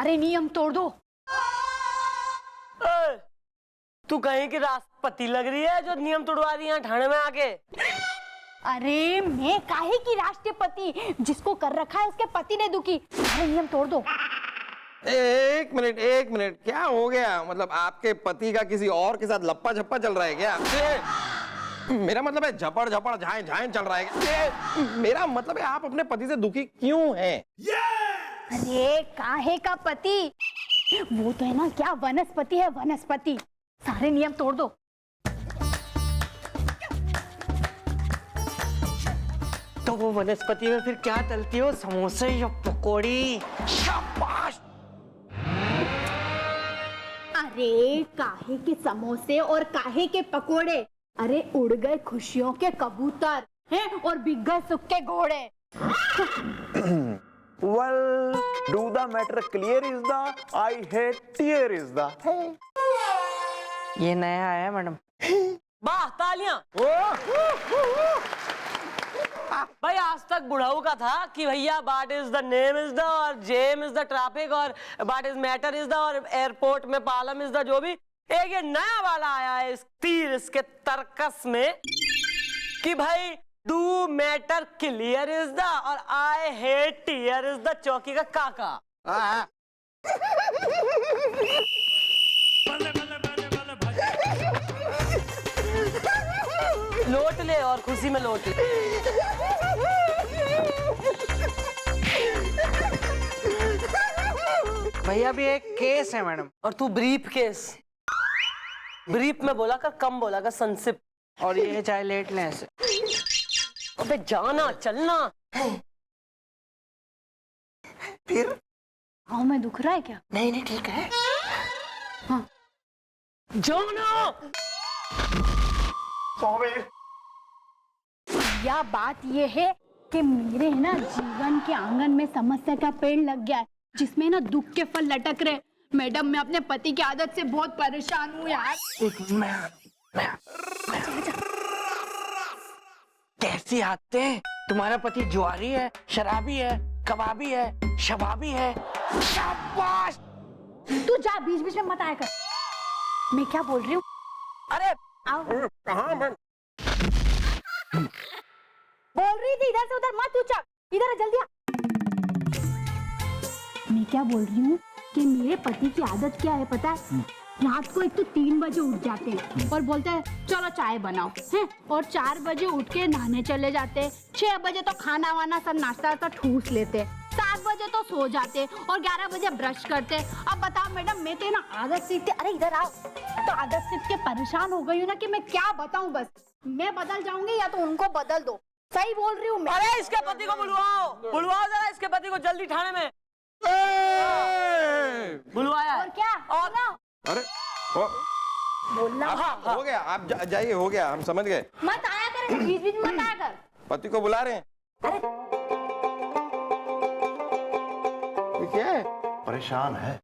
सारे नियम तोड़ दो। तू कहीं की राष्ट्रपति लग रही है जो नियम तोड़वा रही है ठाणे में आके। अरे मैं काहे की राष्ट्रपति, जिसको कर रखा है उसके पति ने दुखी। सारे नियम तोड़ दो। एक मिनट, क्या हो गया? मतलब आपके पति का किसी और के साथ लप्पा झप्पा चल रहा है क्या? मेरा मतलब है झपड़ झपड़ झाएं झाएं चल रहा है क्या? मेरा मतलब है आप अपने पति से दुखी क्यों हैं? अरे काहे का पति, वो तो है ना क्या वनस्पति है, वनस्पति। सारे नियम तोड़ दो। तो वो वनस्पति में फिर क्या तलती हो, समोसे या पकौड़ी? शाबाश। अरे काहे के समोसे और काहे के पकोड़े? अरे उड़ गए खुशियों के कबूतर हैं और बिक गए सुख के घोड़े। Well, do the matter clear is the I hate tear is the। ये नया आया मैडम। वाह तालियां। भाई आज तक बुढ़ाऊ का था कि भैया बाट is the name is the और जेम इज द ट्रैफिक और बाट इज मैटर इज द और एयरपोर्ट में पालम इज द, जो भी एक ये नया वाला आया है इस तीर इसके तर्कस में कि भाई do matter clear is the और I hate tear is the चौकी का काका। लौट ले और खुशी में लौट ले। भैया भी एक केस है मैडम। और तू ब्रीफ केस, ब्रीफ में बोला कर, कम बोला कर, संक्षिप्त। और ये चाहे लेट लें ऐसे। अबे जाना चलना। फिर हाँ मैं दुख रहा है क्या? नहीं नहीं ठीक है। हाँ जाना। या बात ये है कि मेरे है ना जीवन के आंगन में समस्या का पेड़ लग गया है, जिसमें ना दुख के फल लटक रहे। मैडम मैं अपने पति की आदत से बहुत परेशान हूँ यार। कैसी आदतें हैं? तुम्हारा पति जुआरी है, शराबी है, कबाबी है, शबाबी है। शाबाश। तू जा, बीच बीच में मत आया कर। मैं क्या बोल रही हूँ? अरे आओ। कहाँ मैं? बोल रही थी इधर से उधर मत उछक, इधर आ, जल्दी आ। मैं क्या बोल रही हूँ कि मेरे पति की आदत क्या है पता है? रात को एक तो 3 बजे उठ जाते हैं और बोलते हैं चलो चाय बनाओ हैं, और 4 बजे उठ के नहाने चले जाते हैं। 6 बजे तो खाना वाना सब नाश्ता ठूस लेते, 7 बजे तो सो जाते और 11 बजे ब्रश करते। अब बताओ मैडम, मैं तो ना आदत सीखते, अरे इधर आओ, तो आदत सीख के परेशान हो गई हूँ ना कि मैं क्या बताऊँ। बस मैं बदल जाऊंगी या तो उनको बदल दो। सही बोल रही हूँ मैं। अरे इसके पति को बुलवाओ, बुलवाओ जरा इसके पति को जल्दी ठाणे में। बुलवाया और क्या? और ना अरे बोलना हो गया, आप जाइए, हो गया, हम समझ गए। मत आया कर, बीच बीच में मत आया कर। पति को बुला रहे हैं? अरे ये क्या है? परेशान है।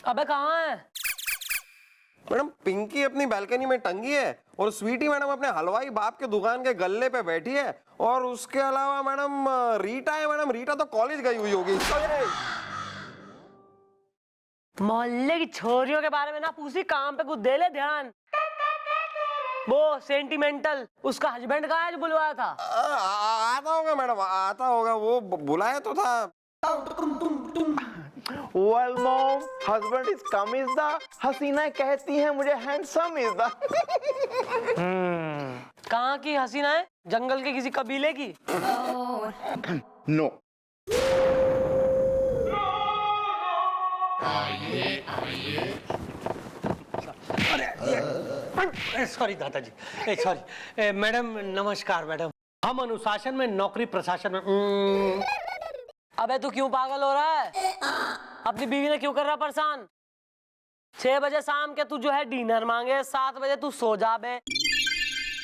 अबे कहाँ है? मैडम पिंकी अपनी बालकनी में टंगी है और स्वीटी मैडम अपने हलवाई बाप के दुकान के गल्ले पे बैठी है, और उसके अलावा मैडम रीटा है। मैडम रीटा तो कॉलेज गई हुई होगी। मोहल्ले की छोरियों के बारे में ना पूछी, काम पे कुछ दे ले ध्यान। वो सेंटिमेंटल उसका हस्बैंड कहाँ है जो बुलवाया था? आता होगा मैडम, आता होगा, वो बुलाया तो था। Well mom, husband is come is the, हसीना कहती है मुझे handsome is the। कहाँ की हसीना है? जंगल के किसी कबीले की? No। सॉरी दादाजी, सॉरी मैडम, नमस्कार मैडम। हम अनुशासन में, नौकरी प्रशासन में। अबे तू क्यों पागल हो रहा है? अपनी बीवी ने क्यों कर रहा परेशान? 6 बजे शाम के तू जो है डिनर मांगे, 7 बजे तू सो जाबे,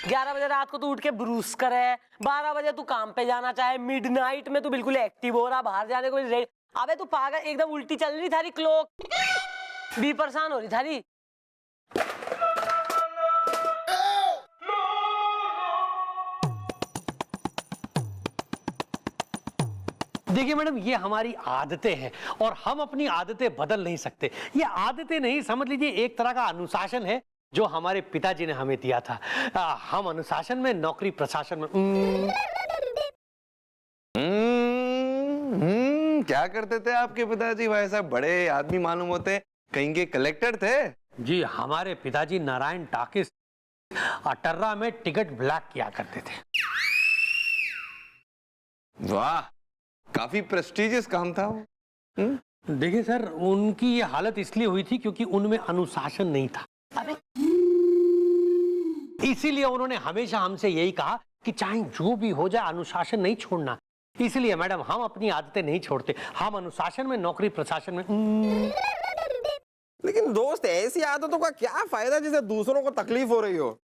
11 बजे रात को तू उठ के ब्रूस करे, 12 बजे तू काम पे जाना चाहे, मिडनाइट में तू बिल्कुल एक्टिव हो रहा, बाहर जाने को रेडी। अबे तू पागल, एकदम उल्टी चल रही थारी क्लॉक, भी परेशान हो रही थारी। देखिए मैडम, ये हमारी आदतें हैं और हम अपनी आदतें बदल नहीं सकते। ये आदतें नहीं, समझ लीजिए एक तरह का अनुशासन है जो हमारे पिताजी ने हमें दिया था। हम अनुशासन में, नौकरी प्रशासन में। क्या करते थे आपके पिताजी? भाई साहब बड़े आदमी मालूम होते, कहीं के कलेक्टर थे? जी, हमारे पिताजी नारायण टाकिस अटर्रा में टिकट ब्लैक किया करते थे। वाह, काफी प्रेस्टिजियस काम था वो। देखिए सर, उनकी ये हालत इसलिए हुई थी क्योंकि उनमें अनुशासन नहीं था। इसीलिए उन्होंने हमेशा हमसे यही कहा कि चाहे जो भी हो जाए अनुशासन नहीं छोड़ना। इसलिए मैडम हम अपनी आदतें नहीं छोड़ते, हम अनुशासन में, नौकरी प्रशासन में। लेकिन दोस्त, ऐसी आदतों का क्या फायदा जिससे दूसरों को तकलीफ हो रही हो?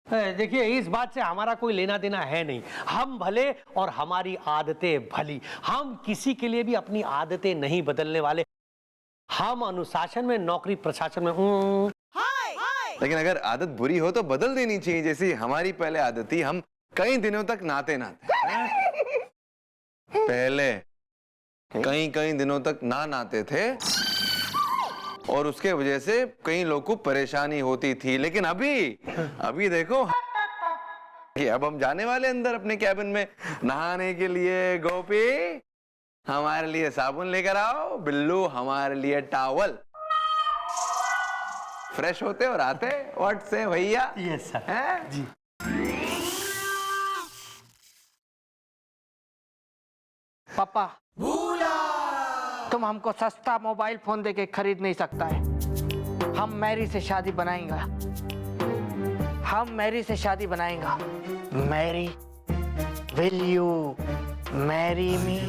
देखिए, इस बात से हमारा कोई लेना देना है नहीं। हम भले और हमारी आदतें भली। हम किसी के लिए भी अपनी आदतें नहीं बदलने वाले। हम अनुशासन में, नौकरी प्रशासन में। लेकिन अगर आदत बुरी हो तो बदल देनी चाहिए। जैसी हमारी पहले आदत थी, हम कई दिनों तक नहाते पहले कई दिनों तक नहाते थे और उसके वजह से कई लोगों को परेशानी होती थी। लेकिन अभी देखो कि अब हम जाने वाले अंदर अपने कैबिन में नहाने के लिए। गोपी, हमारे लिए साबुन लेकर आओ। बिल्लू, हमारे लिए टॉवल। फ्रेश होते और आते। व्हाट से भैया? Yes sir. हैं? जी। पापा, तुम हमको सस्ता मोबाइल फोन देके खरीद नहीं सकता है। हम मैरी से शादी बनाएंगे। हम मैरी से शादी बनाएंगे। Mary, will you marry me?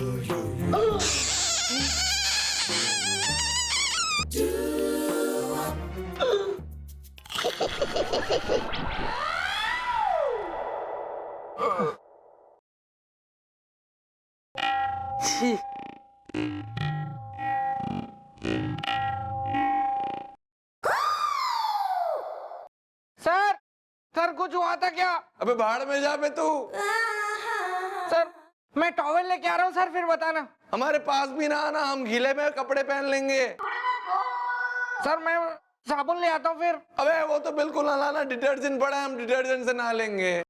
Sir कुछ हुआ था क्या? अबे भाड़ में जा बे तू। सर मैं टॉवेल लेके आ रहा हूँ सर, फिर बताना। हमारे पास भी ना आना, हम गीले में कपड़े पहन लेंगे। सर मैं साबुन ले आता हूँ फिर। अबे वो तो बिल्कुल ना लाना, डिटर्जेंट पड़ा है, हम डिटर्जेंट से नहा लेंगे।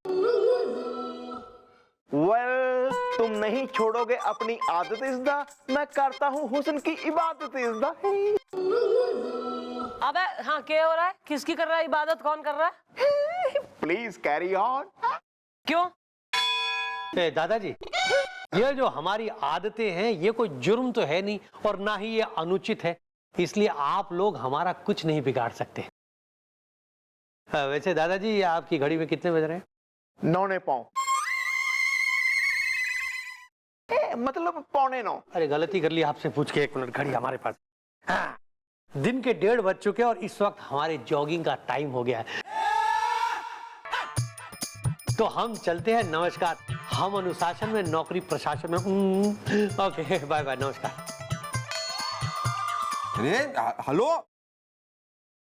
वेल, तुम नहीं छोड़ोगे अपनी आदत इज़्दा, मैं करता हूँ हुस्न की इबादत इज़्दा। अबे हाँ, क्या हो रहा है? किसकी कर रहा है इबादत? कौन कर रहा है? Please carry on. क्यों? दादाजी, ये जो हमारी आदतें हैं ये कोई जुर्म तो है नहीं और ना ही ये अनुचित है, इसलिए आप लोग हमारा कुछ नहीं बिगाड़ सकते। वैसे दादाजी, आपकी घड़ी में कितने बज रहे हैं? 9:15। मतलब 8:45। अरे गलती कर ली आपसे पूछ के। 1 मिनट, घड़ी हमारे पास। हाँ, दिन के 1:30 बज चुके हैं और इस वक्त हमारे जॉगिंग का टाइम हो गया है। तो हम चलते हैं। नमस्कार। हम अनुशासन में, नौकरी प्रशासन में। ओके, बाय बाय, नमस्कार। अरे हेलो,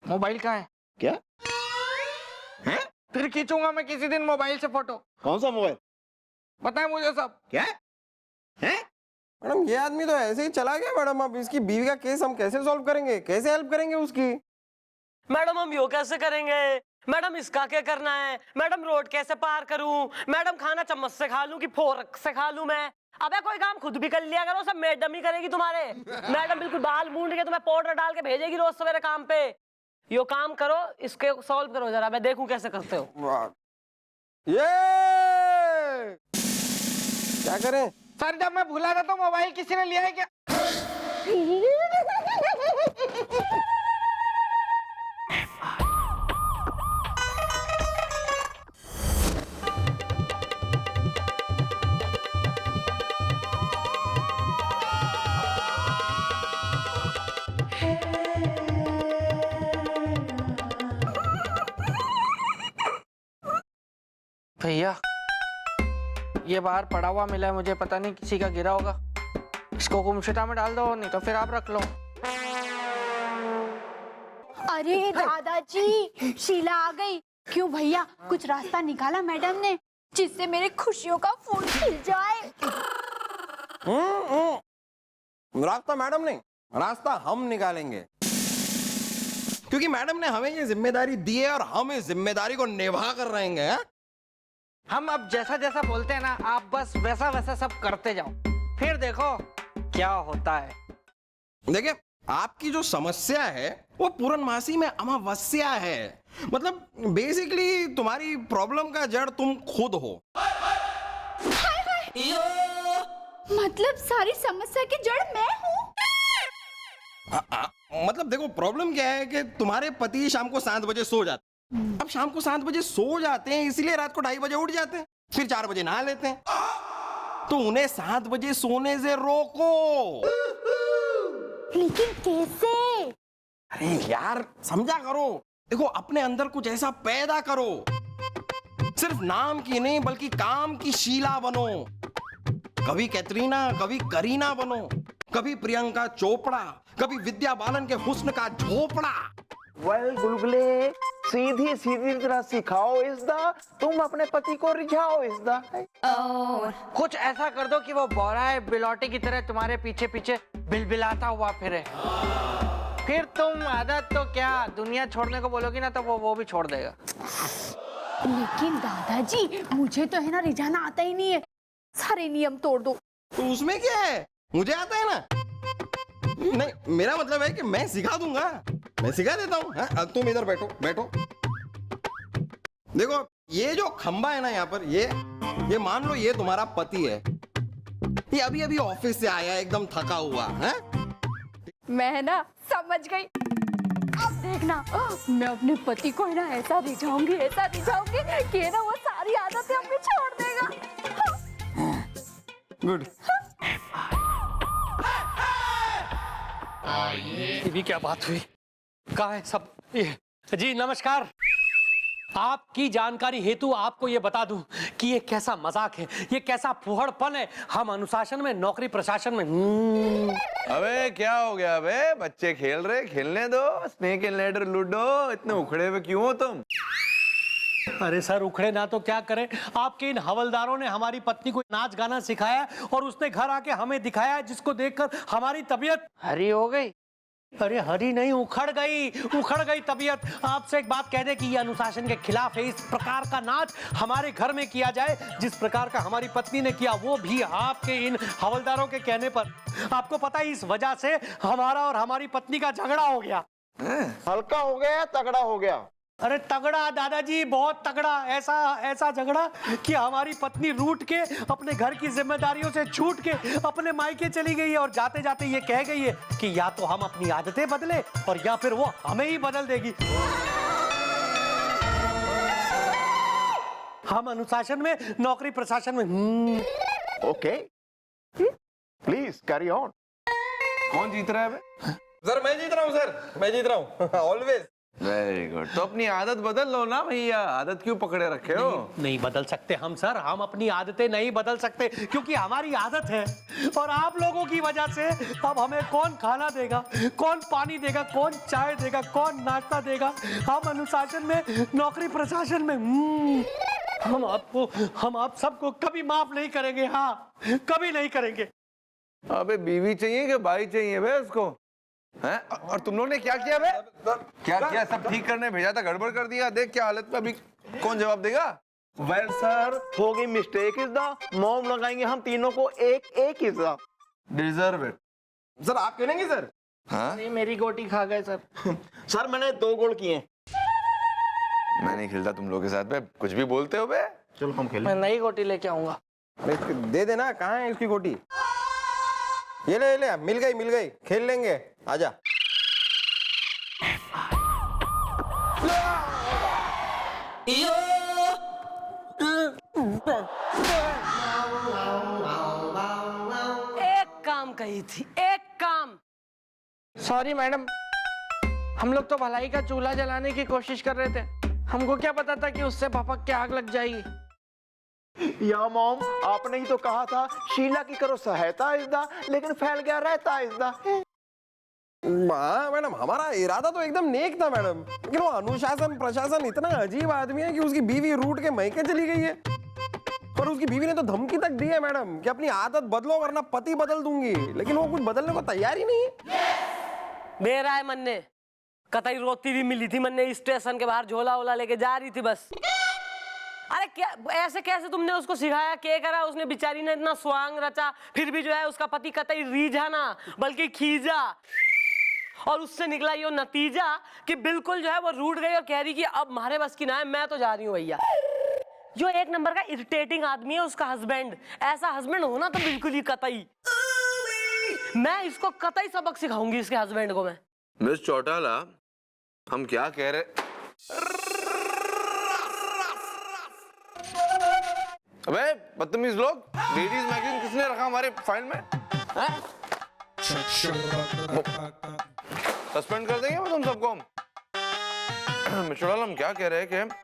मोबाइल कहाँ है? क्या? हैं? फिर खींचूंगा मैं किसी दिन मोबाइल से फोटो। कौन सा मोबाइल? पता है मुझे सब। क्या है? मैडम ये आदमी तो ऐसे ही चला गया। मैडम अब इसकी बीवी का केस हम कैसे सॉल्व करेंगे? कैसे हेल्प करेंगे उसकी? मैडम हम यो कैसे करेंगे? मैडम इसका क्या करना है? मैडम रोड कैसे पार करूं? मैडम खाना चम्मच से खा लूं कि फोर्क से खा लूं मैं? अबे कोई काम खुद भी कर लिया करो, सब मैडम ही करेगी तुम्हारे। मैडम बिल्कुल बाल मूंड के तुम्हें पाउडर डाल के भेजेगी रोज सवेरे काम पे। यो काम करो, इसके सॉल्व करो जरा, मैं देखूं कैसे करते हो। ये क्या करें? सर जब मैं भूला था तो मोबाइल किसी ने लिया है क्या? भैया ये बाहर पड़ा हुआ मिला है मुझे, पता नहीं किसी का गिरा होगा। इसको गुमशुदा में डाल दो, नहीं तो फिर आप रख लो। अरे दादाजी, शीला आ गई। क्यों भैया, कुछ रास्ता निकाला मैडम ने जिससे मेरे खुशियों का फूल खिल जाए? रास्ता मैडम नहीं, रास्ता हम निकालेंगे, क्योंकि मैडम ने हमें ये जिम्मेदारी दी है और हम इस जिम्मेदारी को निभा कर रहेंगे। हैं? हम अब जैसा जैसा बोलते हैं ना, आप बस वैसा वैसा सब करते जाओ, फिर देखो क्या होता है। देखिए, आपकी जो समस्या है वो पूर्णमासी में अमावस्या है। मतलब बेसिकली तुम्हारी प्रॉब्लम का जड़ तुम खुद हो। मतलब सारी समस्या की जड़ मैं हूँ? मतलब देखो, प्रॉब्लम क्या है कि तुम्हारे पति शाम को 7 बजे सो जाते हैं। अब शाम को 7 बजे सो जाते हैं, इसलिए रात को 2:30 बजे उठ जाते हैं, फिर 4 बजे नहा लेते हैं। तो उन्हें 7 बजे सोने से रोको। लेकिन कैसे? अरे यार, समझा करो। देखो, अपने अंदर कुछ ऐसा पैदा करो, सिर्फ नाम की नहीं बल्कि काम की शीला बनो। कभी कैटरीना, कभी करीना बनो, कभी प्रियंका चोपड़ा, कभी विद्या बालन के हुस्न का झोपड़ा। वेल गुलगुले, सीधी सीधी तरह सिखाओ इसदा, तुम अपने पति को रिझाओ इसदा। कुछ ऐसा कर दो कि वो बौराए बिलौटी की तरह तुम्हारे पीछे पीछे बिलबिलाता हुआ फिरे। फिर तुम आदत तो क्या, दुनिया छोड़ने को बोलोगी ना तो वो भी छोड़ देगा। लेकिन दादाजी, मुझे तो है ना रिझाना आता ही नहीं है, सारे नियम तोड़ दो। तो उसमें क्या है, मुझे आता है ना। नहीं, मेरा मतलब है कि मैं सिखा दूंगा, मैं सिखा देता हूँ। अब तुम इधर बैठो बैठो। देखो, ये जो खंबा है ना यहाँ पर, ये मान लो ये तुम्हारा पति है। ये अभी अभी ऑफिस से आया, एकदम थका हुआ है। मैं ना समझ गई। अब देखना, मैं अपने पति को है ना ऐसा रिझाऊंगी कि ना वो सारी आदतें अपनी छोड़ देगा। गुड। ये भी क्या बात हुई? कहाँ है सब? ये जी नमस्कार। आपकी जानकारी हेतु आपको ये बता दूं कि ये कैसा मजाक है, ये कैसा फुहड़पन है। हम अनुशासन में, नौकरी प्रशासन में। अबे क्या हो गया? अबे बच्चे खेल रहे, खेलने दो। Snake and ladder ludo. इतने उखड़े हुए क्यों हो तुम? अरे सर, उखड़े ना तो क्या करें। आपके इन हवलदारों ने हमारी पत्नी को नाच गाना सिखाया और उसने घर आके हमें दिखाया, जिसको देखकर हमारी तबीयत हरी हो गई। अरे हरी नहीं, उखड़ गई तबीयत। आपसे एक बात कह दे कि ये अनुशासन के खिलाफ है। इस प्रकार का नाच हमारे घर में किया जाए जिस प्रकार का हमारी पत्नी ने किया, वो भी आपके इन हवलदारों के कहने पर। आपको पता है, इस वजह से हमारा और हमारी पत्नी का झगड़ा हो गया। हल्का हो गया, तगड़ा हो गया? अरे तगड़ा दादाजी, बहुत तगड़ा। ऐसा झगड़ा कि हमारी पत्नी रूठ के, अपने घर की जिम्मेदारियों से छूट के अपने मायके चली गई है और जाते जाते ये कह गई है कि या तो हम अपनी आदतें बदले और या फिर वो हमें ही बदल देगी। हम अनुशासन में, नौकरी प्रशासन में। Okay, please carry on. कौन जीत रहा है बे? सर मैं जीत रहा हूँ, सर मैं जीत रहा हूँ। ऑलवेज। Very good. तो अपनी आदत बदल लो ना भैया, आदत क्यों पकड़े रखे हो? नहीं बदल सकते हम सर, हम अपनी आदतें नहीं बदल सकते क्योंकि हमारी आदत है। और आप लोगों की वजह से अब हमें कौन खाना देगा, कौन पानी देगा, कौन चाय देगा, कौन नाश्ता देगा। हम अनुशासन में, नौकरी प्रशासन में। हम आप सबको कभी माफ नहीं करेंगे। हाँ, कभी नहीं करेंगे। अबे बीवी चाहिए कि भाई चाहिए बे उसको? हैं? और तुम लोग ने क्या किया बे? क्या किया? सब ठीक करने भेजा था, गड़बड़ कर दिया। देख क्या हालत में। अभी कौन जवाब देगा? वेल सर, हो गई मिस्टेक इसदा। मॉम लगाएंगे हम तीनों को एक एक हिस्सा। Deserve it. सर आप कहेंगे सर? हाँ, नहीं, मेरी गोटी खा गए सर। सर मैंने 2 गोल किए। मैं नहीं खेलता तुम लोग के साथ बे। कुछ भी बोलते हो बे। चलो हम खेलें। मैं नई गोटी लेके आऊंगा। दे देना। कहाँ है इसकी गोटी? ये ले, मिल गई, खेल लेंगे। आजा। एक काम कही थी, एक काम। सॉरी मैडम, हम लोग तो भलाई का चूल्हा जलाने की कोशिश कर रहे थे। हमको क्या पता था कि उससे भपक के आग लग जाएगी। या मॉम, आपने ही तो कहा था शीला की करो सहायता इज्दा, लेकिन फैल गया रहता इज्दा। हाँ मैडम, हमारा इरादा तो एकदम नेक था मैडम, लेकिन वो अनुशासन प्रशासन इतना अजीब आदमी है कि उसकी बीवी रूठ के मैके चली गई है। पर उसकी बीवी ने तो धमकी तक दी है मैडम कि अपनी आदत बदलो वरना पति बदल दूंगी, लेकिन वो कुछ बदलने को तैयार ही नहीं है। मेरा है मन्ने, कतई रोती भी मिली थी मन्ने, स्टेशन के बाहर झोला वोला लेके जा रही थी बस। अरे क्या ऐसे कैसे तुमने उसको सिखाया, क्या करा उसने, बेचारी ने इतना स्वांग रचा, फिर भी जो है उसका पति कतई रीझा ना बल्कि खींचा, और उससे निकला ये नतीजा कि बिल्कुल जो है वो रूठ गई और कह रही कि अब हमारे बस की ना है, मैं तो जा रही हूँ भैया। जो एक नंबर का इरिटेटिंग आदमी है उसका हस्बैंड, ऐसा हस्बैंड होना तो बिल्कुल ही कतई, मैं इसको कतई सबक सिखाऊंगी इसके हस्बैंड को मैं। मिस चौटाला, हम क्या कह रहे? अबे बदतमीज लोग, लेडीज मैगजीन किसने रखा हमारे फाइल में? सस्पेंड कर देंगे तुम सबको। मिस चौटाला, हम क्या कह रहे हैं कि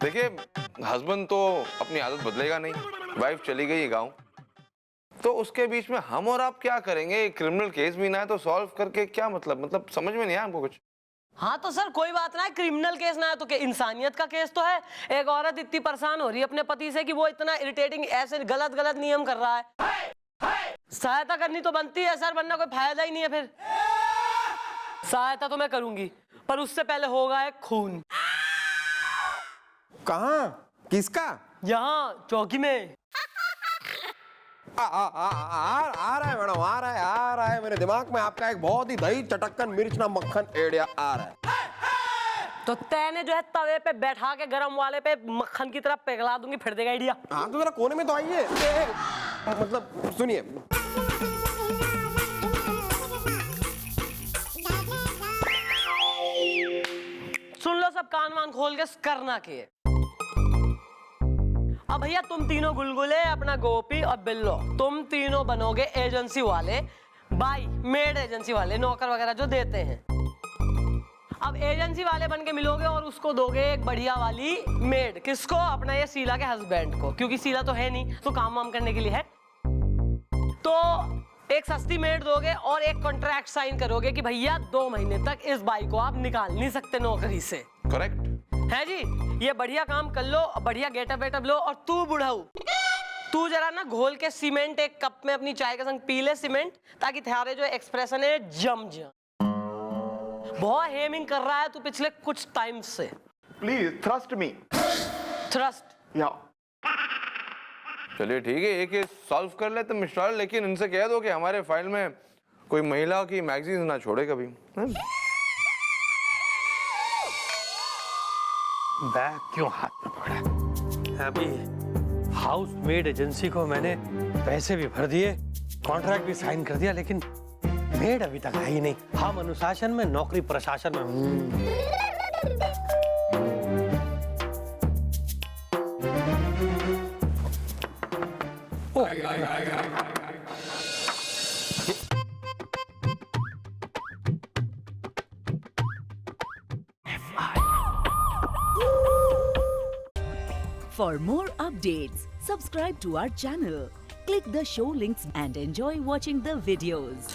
देखिए, हस्बैंड तो अपनी आदत बदलेगा नहीं, वाइफ चली गई गांव, तो उसके बीच में हम और आप क्या करेंगे? क्रिमिनल केस भी ना है तो सॉल्व करके क्या मतलब समझ में नहीं आया हमको कुछ। हाँ तो सर कोई बात ना है, क्रिमिनल केस ना है तो क्या इंसानियत का केस तो है। एक औरत इतनी परेशान हो रही है अपने पति से कि वो इतना इरिटेटिंग ऐसे गलत नियम कर रहा है, सहायता करनी तो बनती है सर, वरना कोई फायदा ही नहीं है फिर। सहायता तो मैं करूंगी, पर उससे पहले होगा एक खून। कहाँ? किसका? यहाँ चौकी में। आ रहा है मैडम, आ रहा है मेरे दिमाग में आपका एक बहुत ही दही चटक्कन मिर्च ना मक्खन एड़िया आ रहा है। तो तैने जो है तवे पे बैठा के गरम वाले पे मक्खन की तरह पिघला दूंगी, फिर देगा आइडिया। हाँ तो जरा कोने में तो आइए, मतलब सुनिए। सुन लो सब, कान वान खोल के करना के। अब भैया तुम तीनों गुलगुले, अपना गोपी और बिल्लो, तुम तीनों बनोगे एजेंसी वाले, बाई मेड एजेंसी वाले, नौकर वगैरह जो देते हैं। अब एजेंसी वाले बन के मिलोगे और उसको दोगे एक बढ़िया वाली मेड। किसको? अपना ये शीला के हस्बैंड को, क्योंकि शीला तो है नहीं, तो काम वाम करने के लिए है। तो एक सस्ती मेड दोगे और एक कॉन्ट्रैक्ट साइन करोगे कि भैया 2 महीने तक इस बाई को आप निकाल नहीं सकते नौकरी से। करेक्ट है जी, ये बढ़िया काम कर लो, बढ़िया गेटअप वेटअप लो। और तू बुढ़ाऊ, तू जरा ना घोल के सीमेंट एक कप में अपनी चाय के संग पी ले सीमेंट, ताकि तुम्हारे जो एक्सप्रेशन है जम जा। बहुत हेमिंग कर रहा है तू पिछले कुछ टाइम से। Please trust me. ट्रस्ट? या चलिए ठीक है, एक केस सॉल्व कर लेते मिस्टर, लेकिन इनसे कह दो कि हमारे फाइल में कोई महिला की मैगजीन ना छोड़े कभी। बैग क्यों हाथ में पकड़ा? अभी हाउस मेड एजेंसी को मैंने पैसे भी भर दिए, कॉन्ट्रैक्ट भी साइन कर दिया, लेकिन मेड अभी तक आई नहीं। हम अनुशासन में, नौकरी प्रशासन में। For more updates, subscribe to our channel, click the show links and enjoy watching the videos.